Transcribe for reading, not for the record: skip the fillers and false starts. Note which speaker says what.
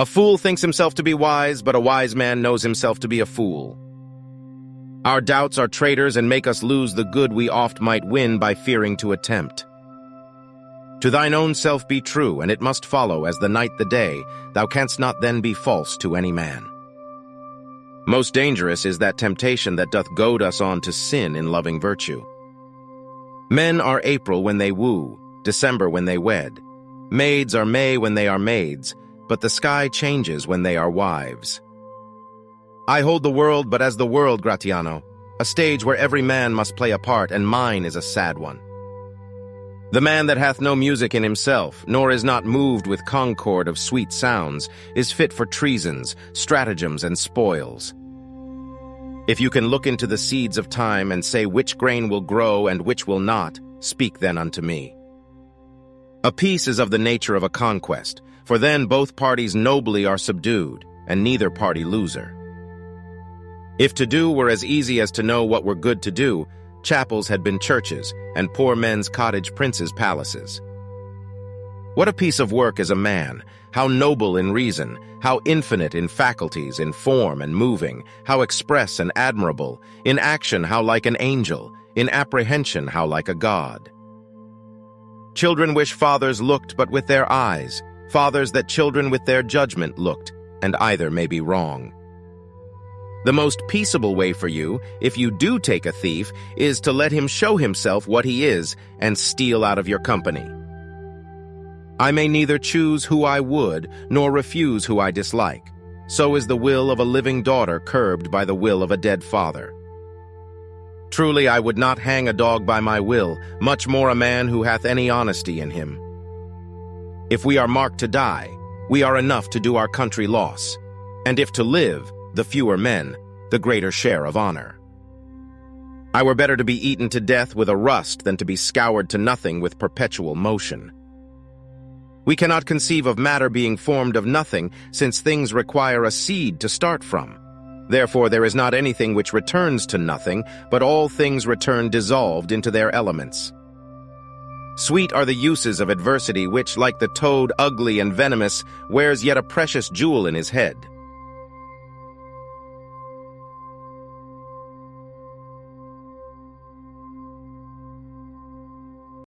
Speaker 1: A fool thinks himself to be wise, but a wise man knows himself to be a fool. Our doubts are traitors and make us lose the good we oft might win by fearing to attempt. To thine own self be true, and it must follow as the night the day, thou canst not then be false to any man. Most dangerous is that temptation that doth goad us on to sin in loving virtue. Men are April when they woo, December when they wed. Maids are May when they are maids, but the sky changes when they are wives. I hold the world but as the world, Gratiano, a stage where every man must play a part, and mine is a sad one. The man that hath no music in himself, nor is not moved with concord of sweet sounds, is fit for treasons, stratagems, and spoils. If you can look into the seeds of time and say which grain will grow and which will not, speak then unto me. A peace is of the nature of a conquest, for then both parties nobly are subdued, and neither party loser. If to do were as easy as to know what were good to do, chapels had been churches, and poor men's cottage princes' palaces. What a piece of work is a man, how noble in reason, how infinite in faculties, in form and moving, how express and admirable, in action how like an angel, in apprehension how like a god. Children wish fathers looked but with their eyes, fathers that children with their judgment looked, and either may be wrong. The most peaceable way for you, if you do take a thief, is to let him show himself what he is and steal out of your company. I may neither choose who I would, nor refuse who I dislike. So is the will of a living daughter curbed by the will of a dead father. Truly I would not hang a dog by my will, much more a man who hath any honesty in him. If we are marked to die, we are enough to do our country loss, and if to live, the fewer men, the greater share of honor. I were better to be eaten to death with a rust than to be scoured to nothing with perpetual motion. We cannot conceive of matter being formed of nothing, since things require a seed to start from. Therefore there is not anything which returns to nothing, but all things return dissolved into their elements. Sweet are the uses of adversity which, like the toad ugly and venomous, wears yet a precious jewel in his head.